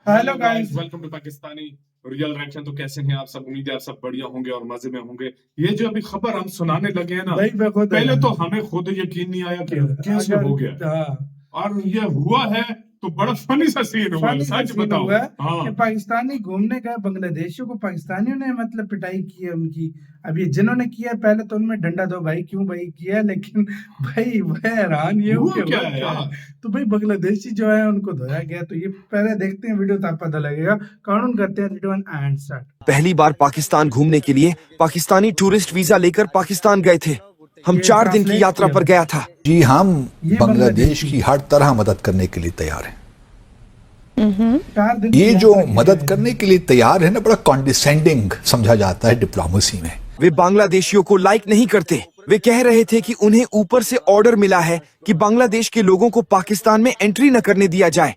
Hello guys, welcome to Pakistani real reaction. तो कैसे हैं आप सब? उम्मीद है आप सब बढ़िया होंगे और मजे में होंगे। ये जो अभी खबर हम सुनाने लगे हैं ना, भाई मैं खुद पहले तो हमें खुद यकीन नहीं आया कि कैसे हो गया, और ये हुआ है तो बड़ा फनी सा सीन हुआ है, सच बताओ। कि पाकिस्तानी घूमने गए, बांग्लादेशियों को पाकिस्तानियों ने मतलब पिटाई की है उनकी। अब ये जिन्होंने किया है पहले तो उनमें डंडा दो भाई, क्यों भाई किया, लेकिन भाई वह हैरान ये हो क्या है यार। तो भाई बांग्लादेशी जो है उनको धोया गया। तो ये पहले देखते हैं वीडियो, तब पता लगेगा। कानून करते हैं 3 2 1 एंड स्टार्ट। पहली बार पाकिस्तान घूमने के लिए पाकिस्तानी टूरिस्ट वीजा लेकर पाकिस्तान गए थे। हम 4 दिन की यात्रा पर गया था। जी, हम बांग्लादेश की हर तरह मदद करने के लिए तैयार हैं। ये जो मदद करने के लिए तैयार है ना, बड़ा कॉन्डिसेंडिंग समझा जाता है डिप्लोमेसी में। वे बांग्लादेशियों को लाइक नहीं करते। वे कह रहे थे कि उन्हें ऊपर से ऑर्डर मिला है कि बांग्लादेश के लोगों को पाकिस्तान में एंट्री न करने दिया जाए।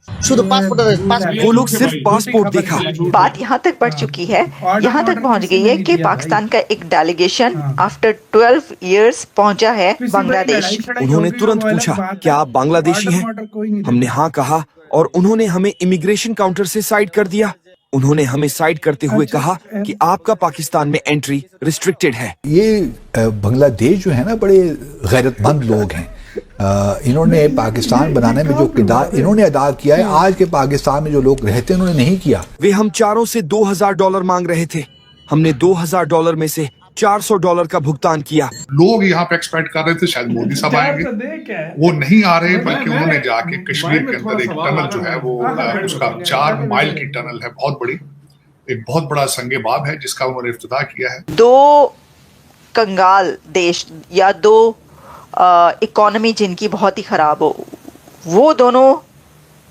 वो लोग सिर्फ पासपोर्ट देखा। बात यहाँ तक बढ़ चुकी है, यहाँ तक पहुँच गई है कि पाकिस्तान का एक डेलीगेशन आफ्टर 12 इयर्स पहुँचा है बांग्लादेश। उन्होंने तुरंत पूछा, क्या आप बांग्लादेशी हैं? हमने हाँ कहा और उन्होंने हमें इमिग्रेशन काउंटर से साइड कर दिया। उन्होंने हमें साइड करते हुए कहा कि आपका पाकिस्तान में एंट्री रिस्ट्रिक्टेड है। ये बांग्लादेश जो है ना, बड़े गैरतमंद लोग हैं। इन्होंने पाकिस्तान बनाने में जो किरदार इन्होंने अदा किया है, आज के पाकिस्तान में जो लोग रहते हैं उन्होंने नहीं किया। वे हम चारों से $2000 मांग रहे थे। हमने $2000 में से $400 का भुगतान किया। लोग यहाँ पे एक्सपेक्ट कर रहे थे शायद मोदी साहब आएंगे, वो नहीं आ रहे, बल्कि उन्होंने जाके कश्मीर के अंदर एक टनल जो है वो उसका 4 माइल की टनल है, बहुत बड़ी, एक बहुत बड़ा संगे बाब है जिसका उन्होंने इफ्तिताह किया है। 2 कंगाल देश या 2 इकोनॉमी जिनकी बहुत ही खराब हो, वो दोनों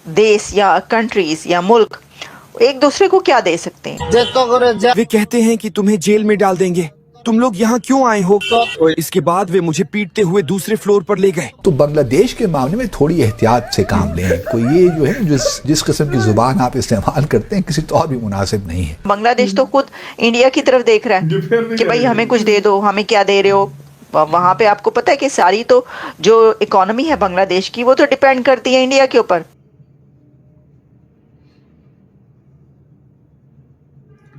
देश या कंट्रीज या मुल्क एक दूसरे को क्या दे सकते हैं? वे कहते हैं कि तुम्हें जेल में डाल देंगे, तुम लोग यहाँ क्यों आए हो? इसके बाद वे मुझे पीटते हुए दूसरे फ्लोर पर ले गए। तो बांग्लादेश के मामले में थोड़ी एहतियात से काम लें। कोई ये जो है जिस किस्म की जुबान आप इस्तेमाल करते हैं किसी तो और भी मुनासिब नहीं है। बांग्लादेश तो खुद इंडिया की तरफ देख रहा है कि भाई हमें कुछ दे दो, हमें क्या दे रहे हो। वहाँ पे आपको पता है कि सारी तो जो इकोनॉमी है बांग्लादेश की, वो तो डिपेंड करती है इंडिया के ऊपर।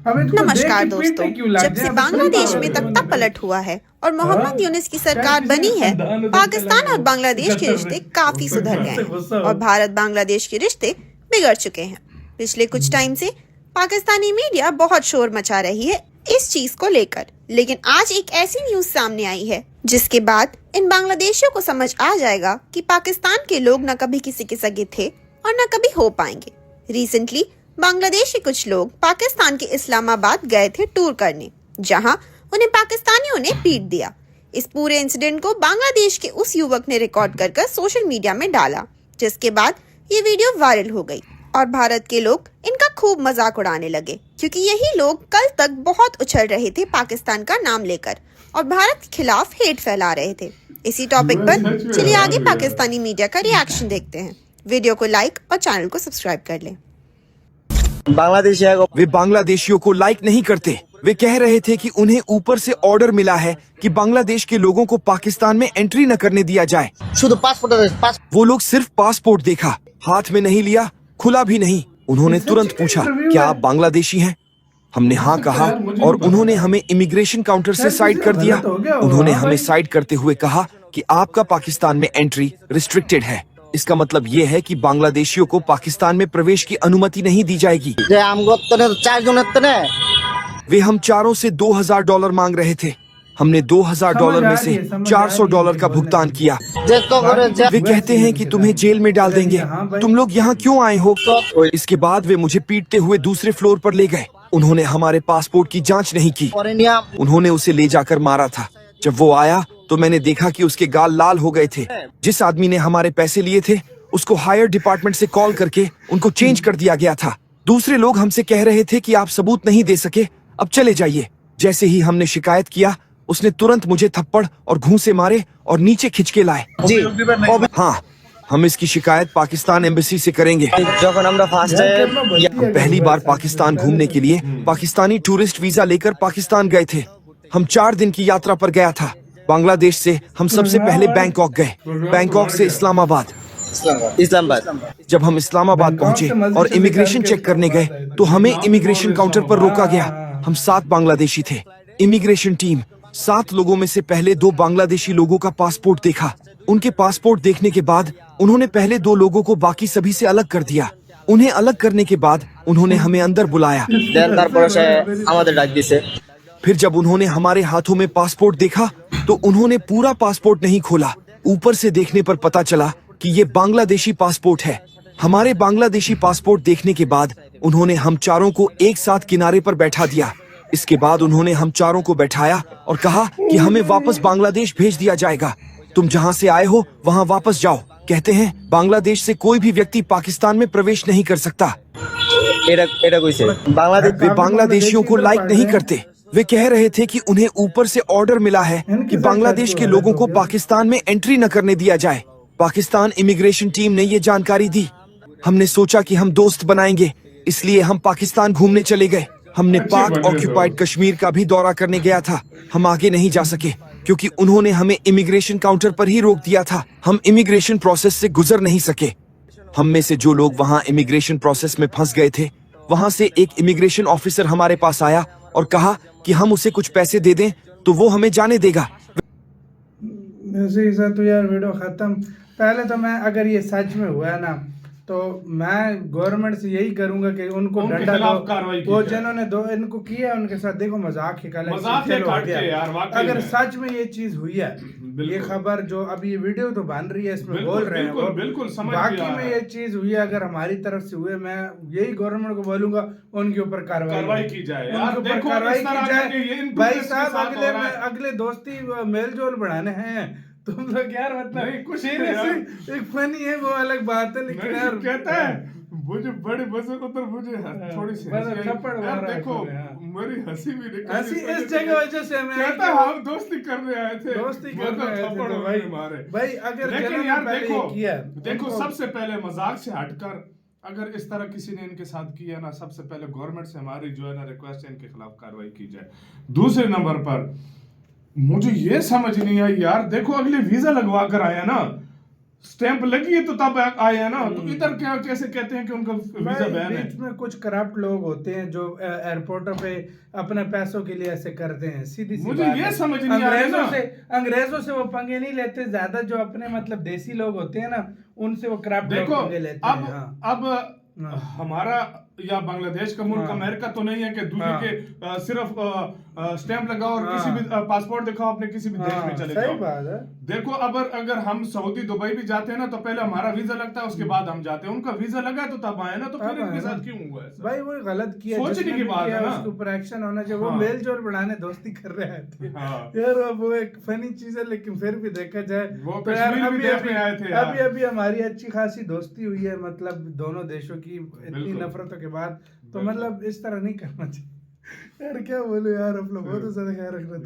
नमस्कार दोस्तों, जब से बांग्लादेश में तख्ता पलट हुआ है और मोहम्मद यूनुस की सरकार बनी है, पाकिस्तान और बांग्लादेश के रिश्ते काफी सुधर गए हैं और भारत बांग्लादेश के रिश्ते बिगड़ चुके हैं। पिछले कुछ टाइम से पाकिस्तानी मीडिया बहुत शोर मचा रही है इस चीज को लेकर, लेकिन आज एक ऐसी न्यूज सामने आई है जिसके बाद इन बांग्लादेशियों को समझ आ जाएगा कि पाकिस्तान के लोग न कभी किसी के सगे थे और न कभी हो पाएंगे। रिसेंटली बांग्लादेश के कुछ लोग पाकिस्तान के इस्लामाबाद गए थे टूर करने, जहां उन्हें पाकिस्तानियों ने पीट दिया। इस पूरे इंसिडेंट को बांग्लादेश के उस युवक ने रिकॉर्ड कर सोशल मीडिया में डाला, जिसके बाद ये वीडियो वायरल हो गई और भारत के लोग इनका खूब मजाक उड़ाने लगे, क्योंकि यही लोग कल तक बहुत उछल रहे थे पाकिस्तान का नाम लेकर और भारत के खिलाफ हेट फैला रहे थे। इसी टॉपिक पर चलिए आगे पाकिस्तानी मीडिया का रिएक्शन देखते हैं। वीडियो को लाइक और चैनल को सब्सक्राइब कर लें। वे बांग्लादेशियों को लाइक नहीं करते। वे कह रहे थे कि उन्हें ऊपर से ऑर्डर मिला है कि बांग्लादेश के लोगों को पाकिस्तान में एंट्री न करने दिया जाए। वो लोग सिर्फ पासपोर्ट देखा, हाथ में नहीं लिया, खुला भी नहीं। उन्होंने तुरंत पूछा, क्या आप बांग्लादेशी हैं? हमने हाँ कहा और उन्होंने हमें इमिग्रेशन काउंटर से साइड कर दिया। उन्होंने हमें साइड करते हुए कहा कि आपका पाकिस्तान में एंट्री रिस्ट्रिक्टेड है। इसका मतलब ये है कि बांग्लादेशियों को पाकिस्तान में प्रवेश की अनुमति नहीं दी जाएगी। वे हम चारों से $2000 मांग रहे थे। हमने $2000 में से $400 का भुगतान किया। वे कहते हैं कि तुम्हें जेल में डाल देंगे, तुम लोग यहाँ क्यों आए हो? इसके बाद वे मुझे पीटते हुए दूसरे फ्लोर पर ले गए। उन्होंने हमारे पासपोर्ट की जांच नहीं की। उन्होंने उसे ले जाकर मारा था। जब वो आया तो मैंने देखा कि उसके गाल लाल हो गए थे। जिस आदमी ने हमारे पैसे लिए थे उसको हायर डिपार्टमेंट से कॉल करके उनको चेंज कर दिया गया था। दूसरे लोग हमसे कह रहे थे कि आप सबूत नहीं दे सके, अब चले जाइए। जैसे ही हमने शिकायत किया, उसने तुरंत मुझे थप्पड़ और घूंसे मारे और नीचे खिंच के लाए। हाँ, हम इसकी शिकायत पाकिस्तान एम्बेसी से करेंगे। हम पहली बार पाकिस्तान घूमने के लिए पाकिस्तानी टूरिस्ट वीजा लेकर पाकिस्तान गए थे। हम 4 दिन की यात्रा पर गया था। बांग्लादेश से हम सबसे पहले बैंकॉक गए, बैंकॉक से इस्लामाबाद, इस्लामाबाद। जब हम इस्लामाबाद पहुंचे और इमिग्रेशन चेक करने गए तो हमें इमिग्रेशन काउंटर पर रोका गया। हम 7 बांग्लादेशी थे। इमिग्रेशन टीम 7 लोगों में से पहले 2 बांग्लादेशी लोगों का पासपोर्ट देखा। उनके पासपोर्ट देखने के बाद उन्होंने पहले 2 लोगों को बाकी सभी से अलग कर दिया। उन्हें अलग करने के बाद उन्होंने हमें अंदर बुलाया। फिर जब उन्होंने हमारे हाथों में पासपोर्ट देखा तो उन्होंने पूरा पासपोर्ट नहीं खोला। ऊपर से देखने पर पता चला कि ये बांग्लादेशी पासपोर्ट है। हमारे बांग्लादेशी पासपोर्ट देखने के बाद उन्होंने हम चारों को एक साथ किनारे पर बैठा दिया। इसके बाद उन्होंने हम चारों को बैठाया और कहा कि हमें वापस बांग्लादेश भेज दिया जाएगा। तुम जहां से आए हो वहां वापस जाओ। कहते हैं बांग्लादेश से कोई भी व्यक्ति पाकिस्तान में प्रवेश नहीं कर सकता। वे बांग्लादेशियों को लाइक नहीं करते। वे कह रहे थे कि उन्हें ऊपर से ऑर्डर मिला है कि बांग्लादेश के लोगों को पाकिस्तान में एंट्री न करने दिया जाए। पाकिस्तान इमिग्रेशन टीम ने ये जानकारी दी। हमने सोचा कि हम दोस्त बनाएंगे, इसलिए हम पाकिस्तान घूमने चले गए। हमने पाक ऑक्यूपाइड कश्मीर का भी दौरा करने गया था। हम आगे नहीं जा सके क्योंकि उन्होंने हमें इमिग्रेशन काउंटर पर ही रोक दिया था। हम इमिग्रेशन प्रोसेस से गुजर नहीं सके। हम में से जो लोग वहाँ इमिग्रेशन प्रोसेस में फंस गए थे, वहाँ से एक इमिग्रेशन ऑफिसर हमारे पास आया और कहा कि हम उसे कुछ पैसे दे दें तो वो हमें जाने देगा। तो यार वीडियो खत्म। पहले तो मैं अगर ये सच में हुआ है ना तो मैं गवर्नमेंट से यही करूंगा कि उनको डंडा दो। वो जिन्होंने इनको किया उनके साथ देखो मजाक ही अगर सच में ये चीज हुई है, ये खबर जो अभी ये वीडियो तो बन रही है इसमें बोल रहे हैं वो बाकी में ये चीज हुई है, अगर हमारी तरफ से हुए मैं यही गवर्नमेंट को बोलूंगा उनके ऊपर कार्रवाई की जाए। भाई साहब अगले दोस्ती मेल जोल बढ़ाने हैं तुम लोग यार। मतलब कुछ एक फनी है वो अलग बात है, लेकिन यार कहता है मुझे बड़े मजे को तो मुझे थोड़ी सी थप्पड़ यार देखो मेरी हंसी भी हंसी इस जगह वजह से मैं कहता हम दोस्ती करने आए थे, दोस्ती करने आए थे तो भाई मारे भाई। अगर लेकिन यार देखो सबसे पहले मजाक से हटकर अगर इस तरह किसी ने इनके साथ किया ना, सबसे पहले गवर्नमेंट से हमारी जो है ना रिक्वेस्ट है इनके खिलाफ कार्रवाई की जाए। दूसरे नंबर पर मुझे ये समझ नहीं आई यार, देखो अगले वीजा लगवा कर आया ना, स्टैंप लगी है तो तब आए हैं ना, तो इधर क्या कैसे कहते हैं कि उनका वीजा बैन है। बीच में कुछ करप्ट लोग होते हैं जो एयरपोर्टों पे अपने पैसों के लिए ऐसे करते हैं। सीधी सी मुझे ये समझ नहीं आ रहा है। अंग्रेजों से वो पंगे नहीं लेते, ज्यादा जो अपने मतलब देसी लोग होते हैं ना उनसे वो करप्ट लोग पंगे लेते हैं। अब हमारा या बांग्लादेश का मुल्क अमेरिका तो नहीं है कि दूसरे के सिर्फ स्टैंप लगाओ और किसी भी पासपोर्ट दिखाओ अपने किसी भी देश में चले जाओ। सही बात है। देखो अगर हम सऊदी दुबई भी जाते हैं ना तो पहले हमारा वीजा लगता है, उसके बाद हम जाते हैं। उनका वीजा लगा तो तब आए ना, तो फिर इनके साथ क्यों हुआ है? भाई वो गलत किया, सोचने की बात है ना, उसके ऊपर एक्शन होना चाहिए। वो मेल जोल बढ़ाने दोस्ती कर रहे थे यार, वो एक फनी चीज है, लेकिन फिर भी देखा जाए तो अभी हमारी अच्छी खासी दोस्ती हुई है, मतलब दोनों देशों की इतनी नफरतों के बाद, तो मतलब इस तरह नहीं करना चाहिए यार। क्या बोलूं यार, आप लोग बहुत ज्यादा ख्याल रख रहे थे।